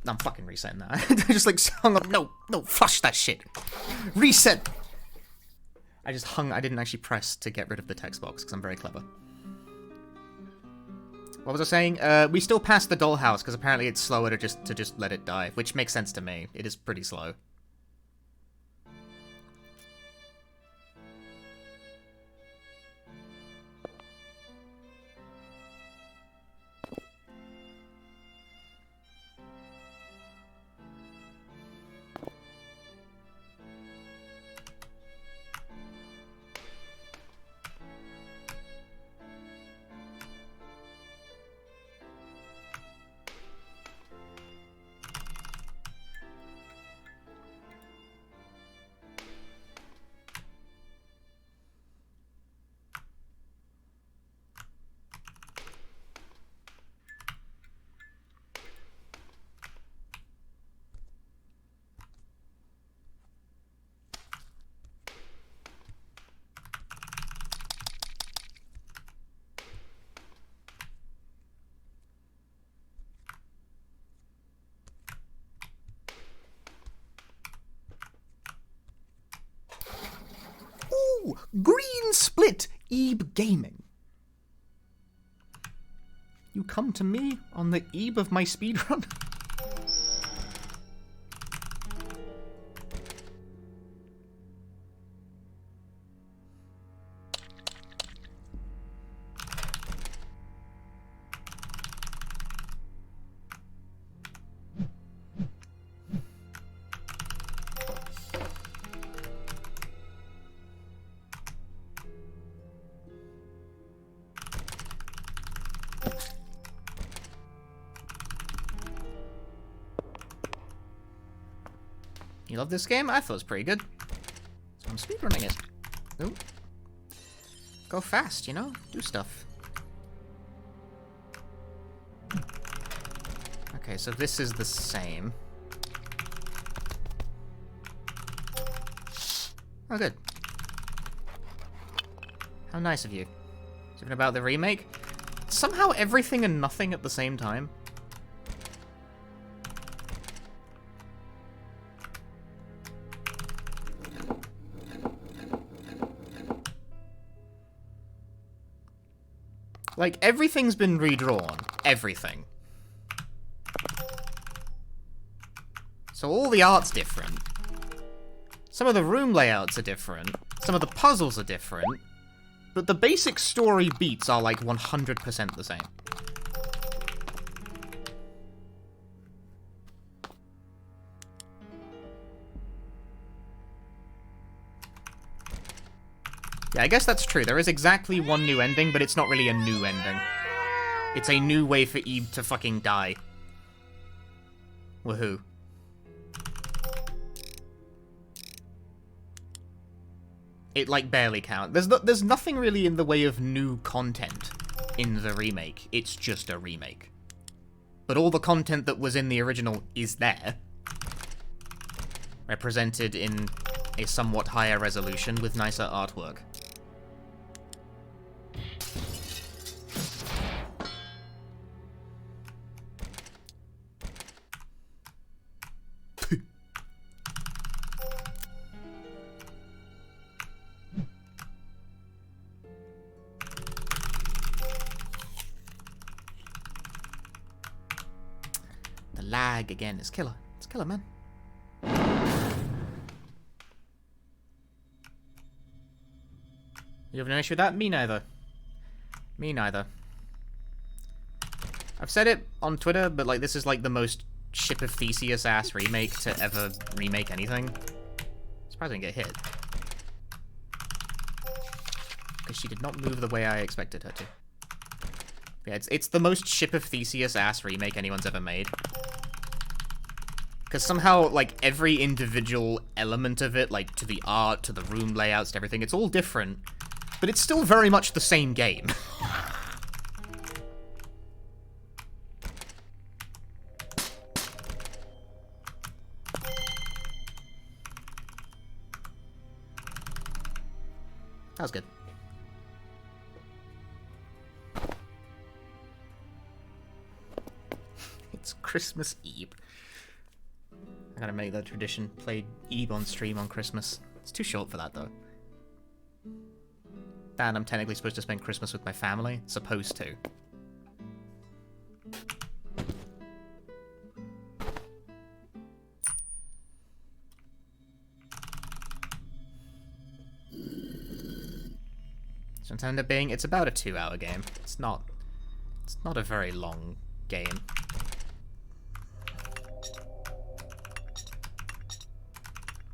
I'm fucking resetting that. I just like hung up. No, flush that shit. Reset. I just hung. I didn't actually press to get rid of the text box because I'm very clever. What was I saying? We still passed the dollhouse because apparently it's slower to just let it die, which makes sense to me. It is pretty slow. Green split Ebe Gaming. You come to me on the eve of my speedrun? You love this game? I thought it was pretty good. So I'm speedrunning it. Ooh. Go fast, you know? Do stuff. Okay, so this is the same. Oh, good. How nice of you. Something about the remake? Somehow everything and nothing at the same time. Like, everything's been redrawn. Everything. So all the art's different. Some of the room layouts are different. Some of the puzzles are different. But the basic story beats are like 100% the same. Yeah, I guess that's true. There is exactly one new ending, but it's not really a new ending. It's a new way for Ebe to fucking die. Woohoo. It, like, barely counts. There's nothing really in the way of new content in the remake. It's just a remake. But all the content that was in the original is there. Represented in a somewhat higher resolution with nicer artwork. Lag again. It's killer. It's killer, man. You have no issue with that? Me neither. Me neither. I've said it on Twitter, but like this is like the most Ship of Theseus ass remake to ever remake anything. Surprised I didn't get hit. Because she did not move the way I expected her to. Yeah, it's the most Ship of Theseus ass remake anyone's ever made. Because somehow, like, every individual element of it, like, to the art, to the room layouts, to everything, it's all different. But it's still very much the same game. That was good. It's Christmas Eve. Gotta make that tradition. Play Eve on stream on Christmas. It's too short for that, though. And I'm technically supposed to spend Christmas with my family. Supposed to. So it ended up being, it's about a 2-hour game. It's not a very long game.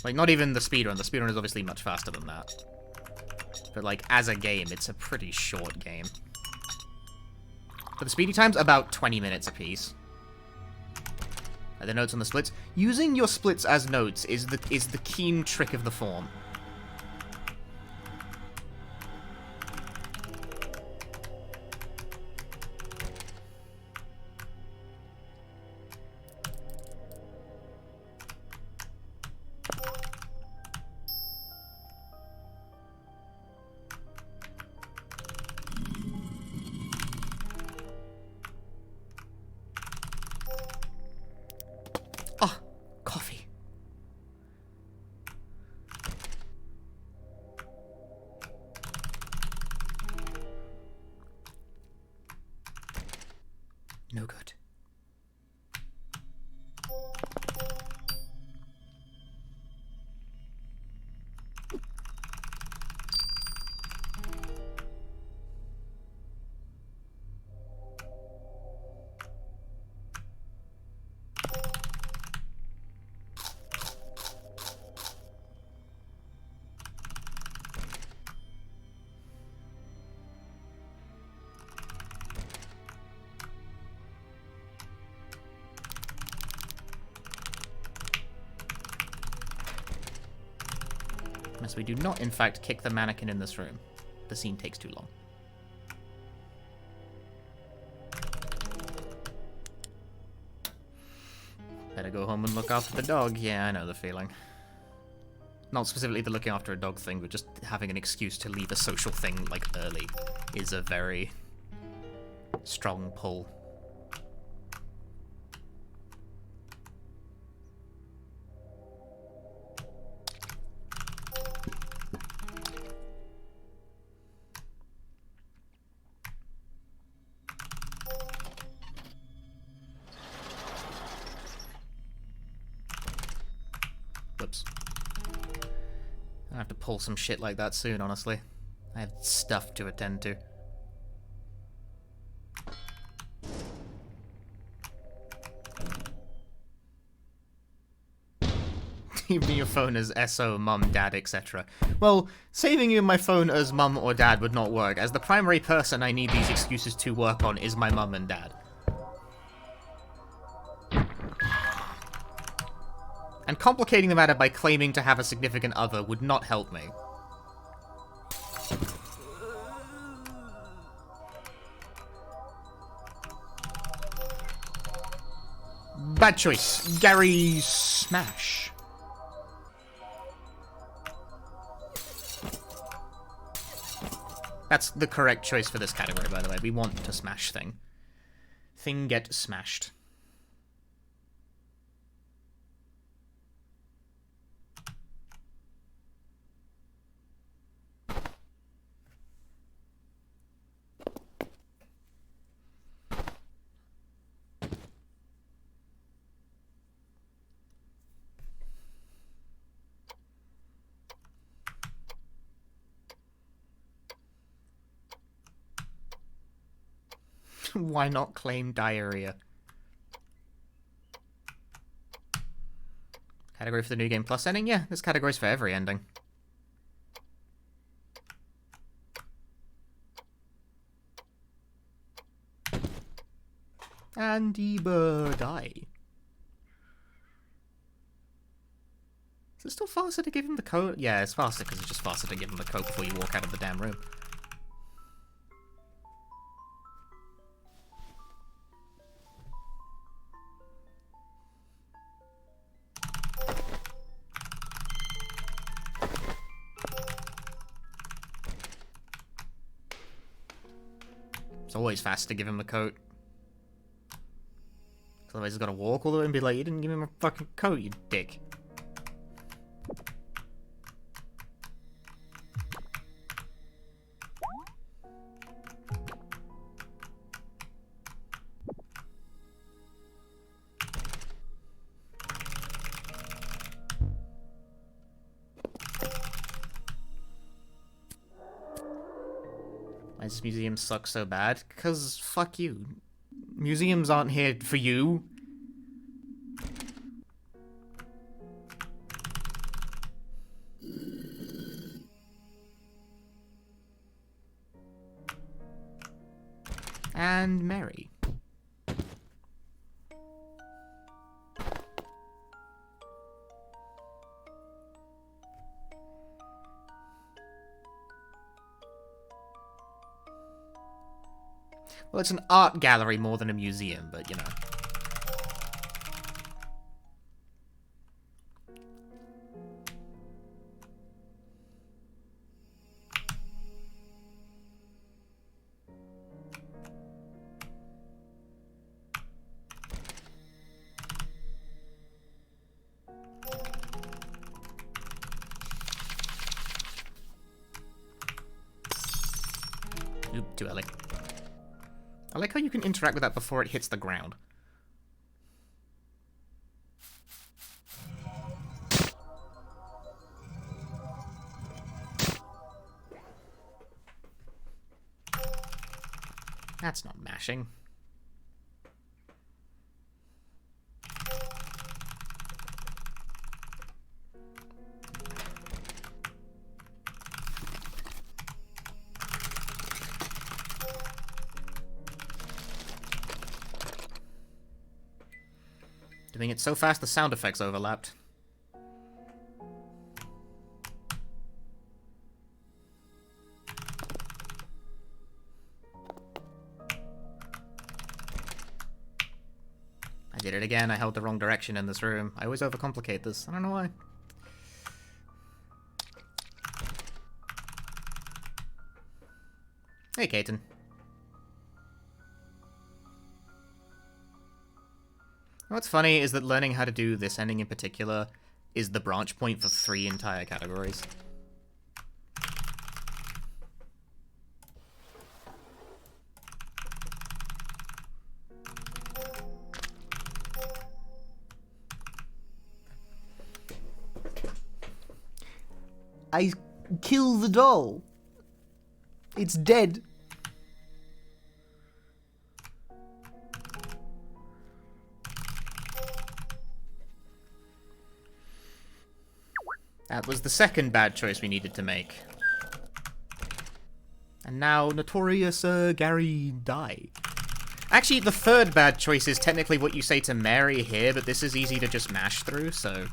Like, not even the speedrun. The speedrun is obviously much faster than that. But, like, as a game, it's a pretty short game. But the speedy time's about 20 minutes apiece. Are there notes on the splits? Using your splits as notes is the keen trick of the form. No good. Unless we do not, in fact, kick the mannequin in this room. The scene takes too long. Better go home and look after the dog. Yeah, I know the feeling. Not specifically the looking after a dog thing, but just having an excuse to leave a social thing, like, early is a very strong pull. Whoops. I have to pull some shit like that soon, honestly. I have stuff to attend to. Leaving your phone as SO, mum, dad, etc. Well, saving you my phone as mum or dad would not work, as the primary person I need these excuses to work on is my mum and dad. And complicating the matter by claiming to have a significant other would not help me. Bad choice. Garry smash. That's the correct choice for this category, by the way. We want to smash thing. Thing get smashed. Why not claim diarrhea? Category for the New Game Plus ending? Yeah, there's categories for every ending. Andy die. Is it still faster to give him the code? Yeah, it's faster because it's just faster to give him the code before you walk out of the damn room. It's always faster to give him the coat. Otherwise he's gotta walk all the way and be like, you didn't give me my fucking coat, you dick. Why does this museum suck so bad? Because fuck you. Museums aren't here for you. And Mary. Well, it's an art gallery more than a museum, but you know. Oop, too early. I like how you can interact with that before it hits the ground. That's not mashing. Doing it so fast the sound effects overlapped. I did it again. I held the wrong direction in this room. I always overcomplicate this. I don't know why. Hey, Kaiten. What's funny is that learning how to do this ending in particular is the branch point for 3 entire categories. I kill the doll. It's dead. That was the second bad choice we needed to make. And now notorious Garry die. Actually, the third bad choice is technically what you say to Mary here, but this is easy to just mash through, so...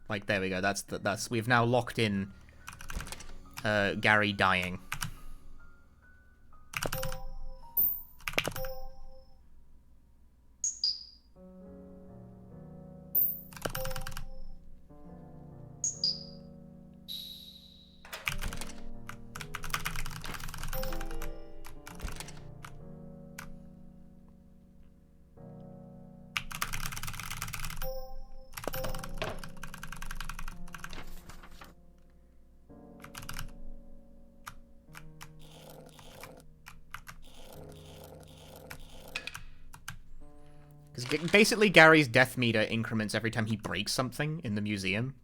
Like, there we go, that's we've now locked in Garry dying. Because basically Garry's death meter increments every time he breaks something in the museum.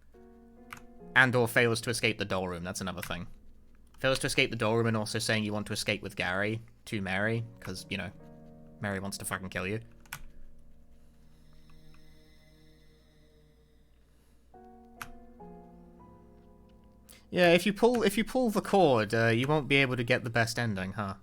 And or fails to escape the doll room, that's another thing. Fails to escape the doll room and also saying you want to escape with Garry to Mary, because, you know, Mary wants to fucking kill you. Yeah, if you pull the cord, you won't be able to get the best ending, huh?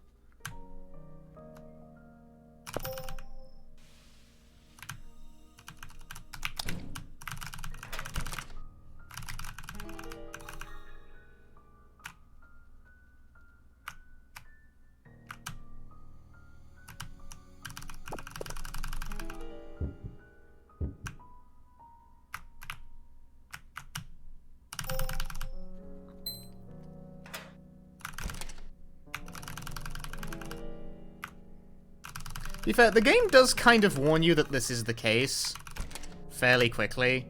be fair, the game does kind of warn you that this is the case fairly quickly.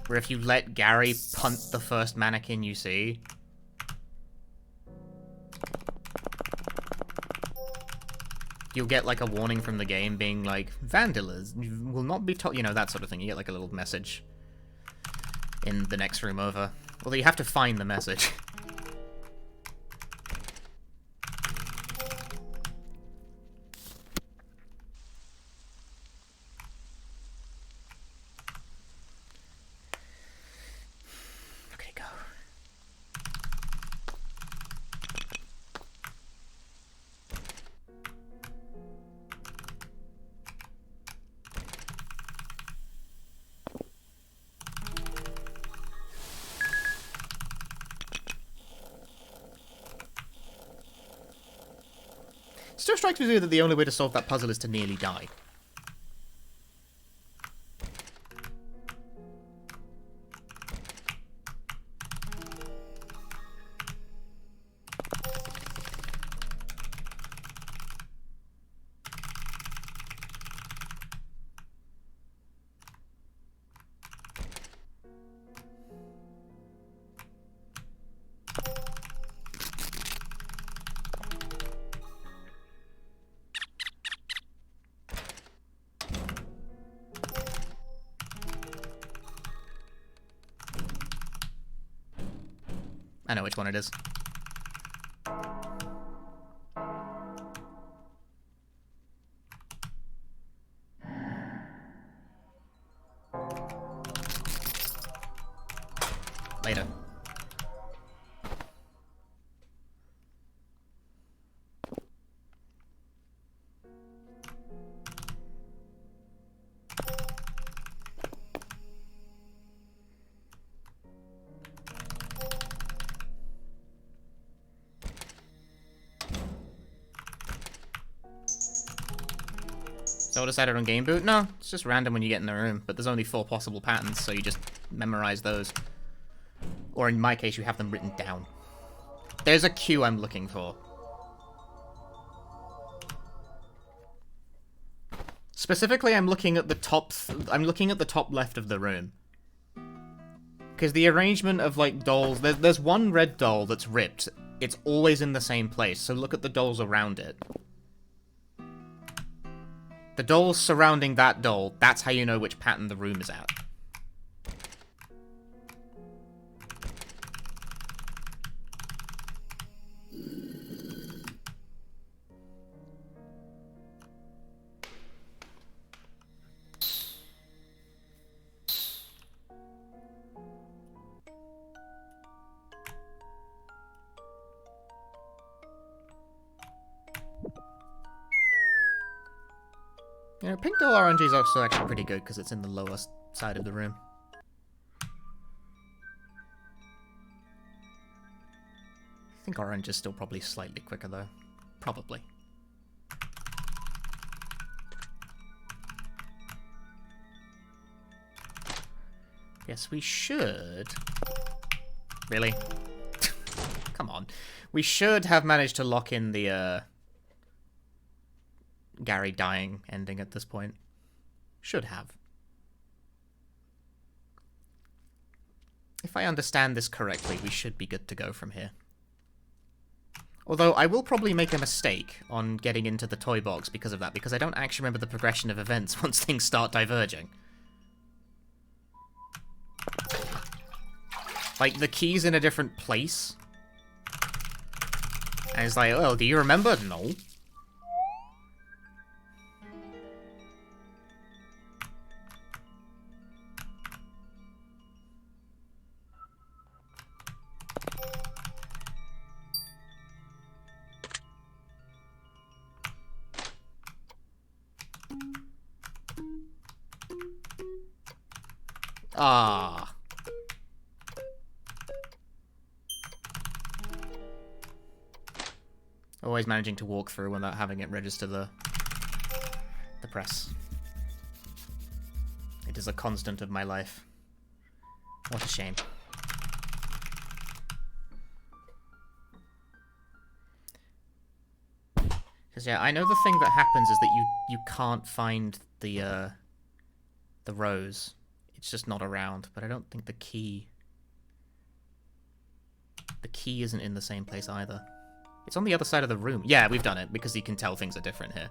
Where if you let Garry punt the first mannequin you see, you'll get, like, a warning from the game being like, vandalism will not be told, you know, that sort of thing. You get, like, a little message in the next room over. Although you have to find the message. Okay, go. Still strikes me that the only way to solve that puzzle is to nearly die. I know which one it is. Later. So I decided on game boot? No, it's just random when you get in the room, but there's only 4 possible patterns, so you just memorize those. Or in my case, you have them written down. There's a cue I'm looking for. Specifically, I'm looking at the top left of the room. Because the arrangement of, like, dolls, there's one red doll that's ripped. It's always in the same place, so look at the dolls around it. The dolls surrounding that doll, that's how you know which pattern the room is at. You know, pink doll RNG is also actually pretty good because it's in the lower side of the room. I think orange is still probably slightly quicker though. Probably. Yes, we should. Really? Come on. We should have managed to lock in the, Garry dying ending at this point. Should have. If I understand this correctly, we should be good to go from here. Although, I will probably make a mistake on getting into the toy box because of that, because I don't actually remember the progression of events once things start diverging. Like, the key's in a different place. And it's like, oh, do you remember? No. Ah. Always managing to walk through without having it register the press. It is a constant of my life. What a shame. Because, yeah, I know the thing that happens is that you can't find the rose. It's just not around, but I don't think the key... The key isn't in the same place either. It's on the other side of the room. Yeah, we've done it, because you can tell things are different here.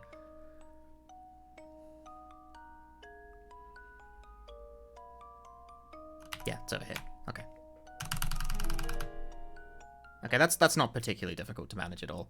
Yeah, it's over here. Okay. Okay, that's not particularly difficult to manage at all.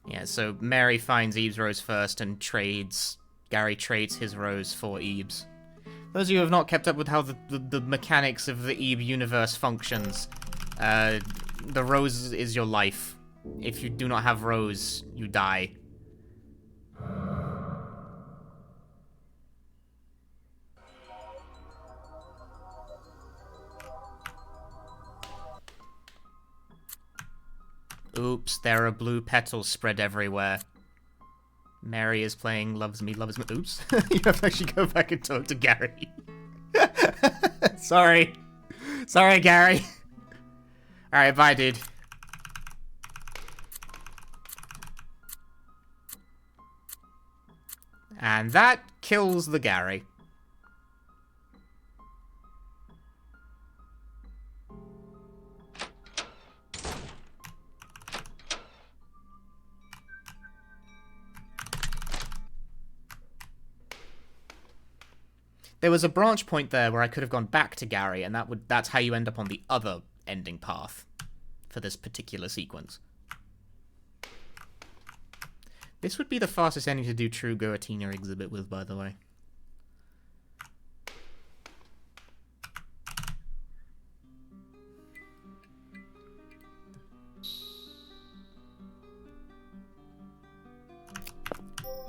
Yeah, so Mary finds Eve's rose first and trades... Garry trades his rose for Eve's. Those of you who have not kept up with how the mechanics of the Eve universe functions, the rose is your life. If you do not have rose, you die. Oops, there are blue petals spread everywhere. Mary is playing Loves Me, Loves Me. Oops. You have to actually go back and talk to Garry. Sorry. Sorry, Garry. Alright, bye, dude. And that kills the Garry. There was a branch point there where I could have gone back to Garry, and that's how you end up on the other ending path for this particular sequence. This would be the fastest ending to do True Giratina exhibit with, by the way.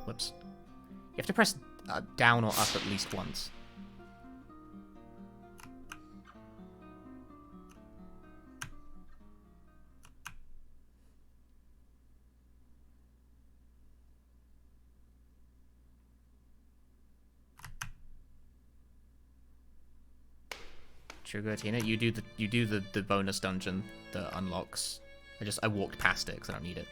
Whoops. You have to press down or up at least once. True Giratina, you do the bonus dungeon that unlocks. I walked past it because I don't need it.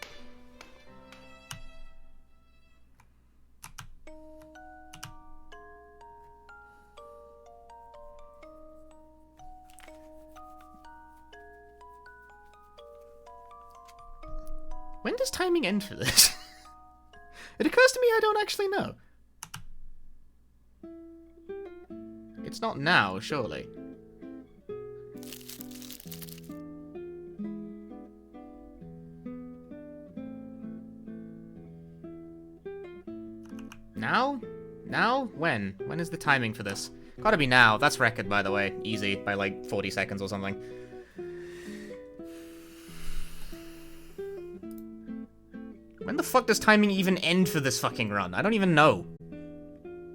When does timing end for this? It occurs to me I don't actually know. It's not now, surely. Now? Now? When? When is the timing for this? Gotta be now. That's record, by the way. Easy, by like 40 seconds or something. When the fuck does timing even end for this fucking run? I don't even know.